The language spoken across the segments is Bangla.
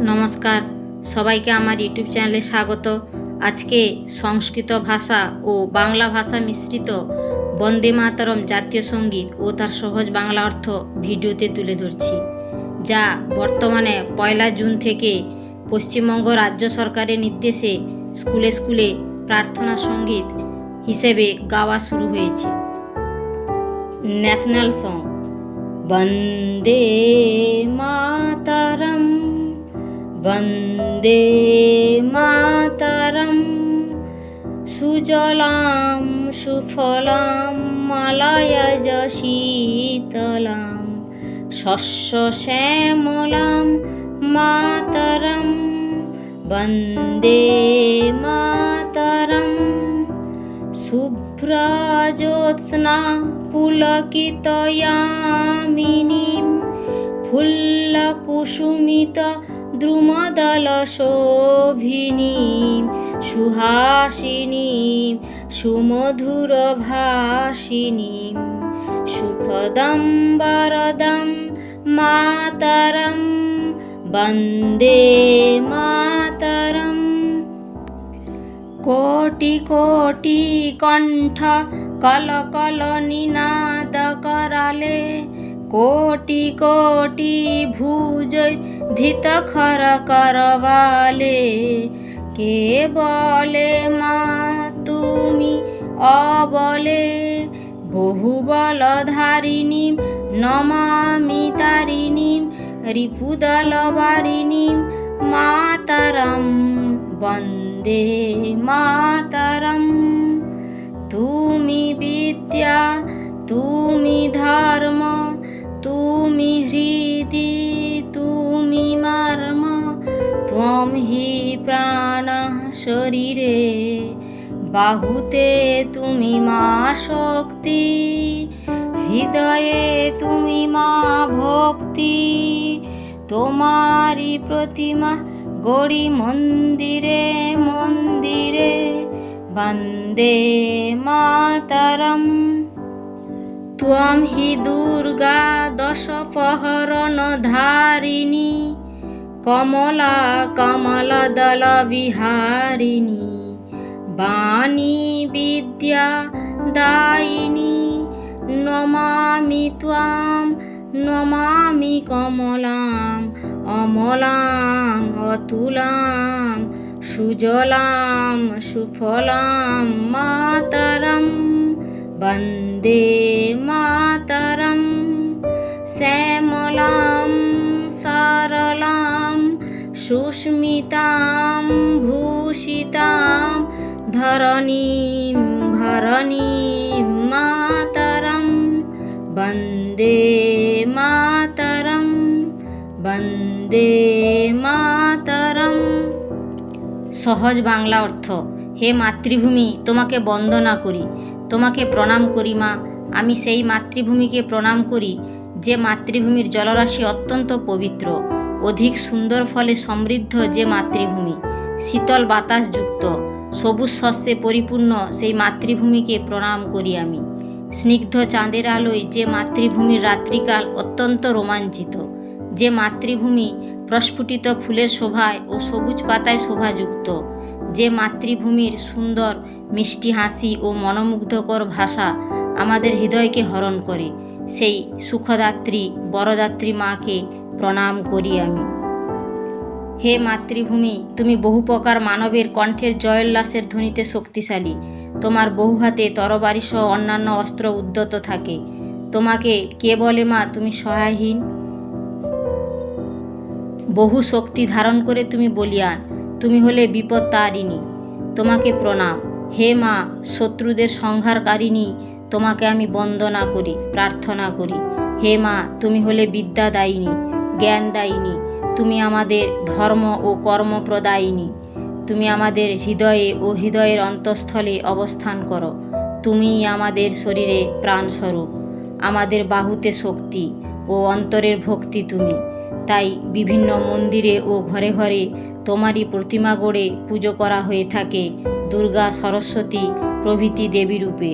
নমস্কার, সবাইকে আমার ইউটিউব চ্যানেলে স্বাগত। আজকে সংস্কৃত ভাষা ও বাংলা ভাষা মিশ্রিত বন্দে মাতরম জাতীয় সঙ্গীত ও তার সহজ বাংলা অর্থ ভিডিওতে তুলে ধরছি, যা বর্তমানে 1 জুন থেকে পশ্চিমবঙ্গ রাজ্য সরকারের নির্দেশে স্কুলে স্কুলে প্রার্থনা সঙ্গীত হিসেবে গাওয়া শুরু হয়েছে। ন্যাশনাল সং বন্দে মাতরম বন্দে মাতরম সুজলাম সুফলাম মালয়জ শীতলাম শস্য শ্যামলাম মাতরম বন্দে মাতরম শুভ্রজ্যোৎস্না পুলকিতয়ামিনীম ফুল্লকুসুমিত দ্রুমদলশোভিনীম সুহাসিনীম সুমধুরভাষিনীম সুখদম বরদম মাতরম বন্দে মাতরম। কোটি কোটি কণ্ঠ কল কল নিনাদ কৰালে কোটি কোটি ভুজৈ ধিত খর করবালে কে বলে মা তুমি অবলে বহুবল ধারিণীম নমামি তারিণীম রিপুদল বারিণীম মাতরম বন্দে মাতরম। তুমি বিদ্যা তুমি ধর্ম তুমি হৃদি তুমি মর্ম ত্বম হি প্রাণ শরীরে বাহুতে তুমি মা শক্তি হৃদয়ে তুমি মা ভক্তি তোমারি প্রতিমা গড়ি মন্দিরে মন্দিরে বন্দে মাতরম। ত্বম হি দুর্গা দশ প্রহরণ ধারিণী কমলা কমলদল বিহারিণী বাণী বিদ্যা দায়িনী নমামি ত্বম নমামি কমলাম অমলাম অতুলাম সুজলাম সুফলাম মাতরম বন্দে মাতরম। শ্যামলাম সরলাম সুস্মিতাম ভূষিতাম ধরণীম ভরণীম মাতরম বন্দে মাতরম বন্দে মাতরম। সহজ বাংলা অর্থ। হে মাতৃভূমি, তোমাকে বন্দনা করি, তোমাকে প্রণাম করি মা। আমি সেই মাতৃভূমিকে প্রণাম করি যে মাতৃভূমির জলরাশি অত্যন্ত পবিত্র, অধিক সুন্দর ফলে সমৃদ্ধ যে মাতৃভূমি, শীতল বাতাসযুক্ত সবুজ শস্যে পরিপূর্ণ সেই মাতৃভূমিকে প্রণাম করি আমি। স্নিগ্ধ চাঁদের আলোয় যে মাতৃভূমির রাত্রিকাল অত্যন্ত রোমাঞ্চিত, যে মাতৃভূমি প্রস্ফুটিত ফুলের শোভায় ও সবুজ পাতায় শোভাযুক্ত, যে মাতৃভূমির সুন্দর মিষ্টি হাসি ও মনোমুগ্ধকর ভাষা আমাদের হৃদয়কে হরণ করে, সেই সুখদাত্রী বরদাত্রী মাকে প্রণাম করি আমি। হে মাতৃভূমি, তুমি বহু প্রকার মানবের কণ্ঠের জয়োল্লাসের ধ্বনিতে শক্তিশালী। তোমার বহু হাতে তরবারি সহ অন্যান্য অস্ত্র উদ্যত থাকে। তোমাকে কে বলে মা তুমি সহায়হীন? বহু শক্তি ধারণ করে তুমি বলিয়ান, তুমি হলে বিপদ তারিণী। তোমাকে প্রণাম। হে মা শত্রুদের সংহারকারিণী, তোমাকে আমি বন্দনা করি, প্রার্থনা করি। হে মা তুমি হলে বিদ্যাদায়িনী, জ্ঞানদায়িনী। তুমি আমাদের ধর্ম ও কর্মপ্রদায়িনী। তুমি আমাদের হৃদয়ে ও হৃদয়ের অন্তঃস্থলে অবস্থান করো। তুমিই আমাদের শরীরে প্রাণস্বরূপ, আমাদের বাহুতে শক্তি ও অন্তরের ভক্তি তুমি। তাই বিভিন্ন মন্দিরে ও ঘরে ঘরে তোমারই প্রতিমা গড়ে পুজো করা হয়ে থাকে দুর্গা, সরস্বতী প্রভৃতি দেবী রূপে।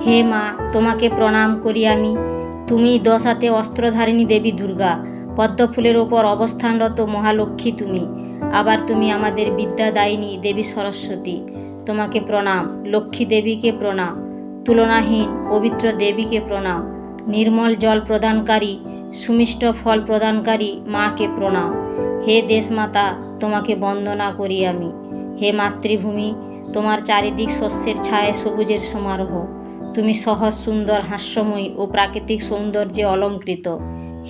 হে মা, তোমাকে প্রণাম করি আমি। তুমি 10 হাতে অস্ত্রধারিণী দেবী দুর্গা। পদ্মফুলের ওপর অবস্থানরত মহালক্ষ্মী তুমি। আবার তুমি আমাদের বিদ্যাদায়িনী দেবী সরস্বতী। তোমাকে প্রণাম। লক্ষ্মী দেবীকে প্রণাম। তুলনাহীন পবিত্র দেবীকে প্রণাম। নির্মল জল প্রদানকারী, সুমিষ্ট ফল প্রদানকারী মাকে প্রণাম। হে দেশমাতা, তোমাকে বন্দনা করি আমি। হে মাতৃভূমি, তোমার চারিদিক শস্যের ছায়ে সবুজের সমারোহ। তুমি সহজ সুন্দর হাস্যময়ী ও প্রাকৃতিক সৌন্দর্যে অলঙ্কৃত।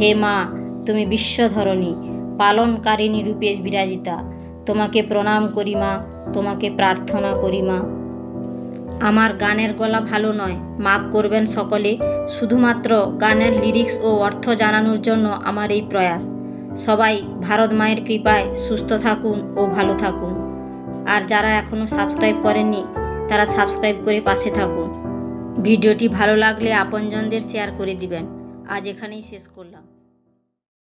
হে মা, তুমি বিশ্বধরণী পালনকারিণী রূপে বিরাজিতা। তোমাকে প্রণাম করি মা, তোমাকে প্রার্থনা করি মা। আমার গানের গলা ভালো নয়, মাফ করবেন সকলে। শুধুমাত্র গানের লিরিক্স ও অর্থ জানানোর জন্য আমার এই প্রয়াস। সবাই ভারত মায়ের কৃপায় সুস্থ থাকুন ও ভালো থাকুন। আর যারা এখনও সাবস্ক্রাইব করেননি তারা সাবস্ক্রাইব করে পাশে থাকুন। ভিডিওটি ভালো লাগলে আপনজনদের শেয়ার করে দিবেন। আজ এখানেই শেষ করলাম।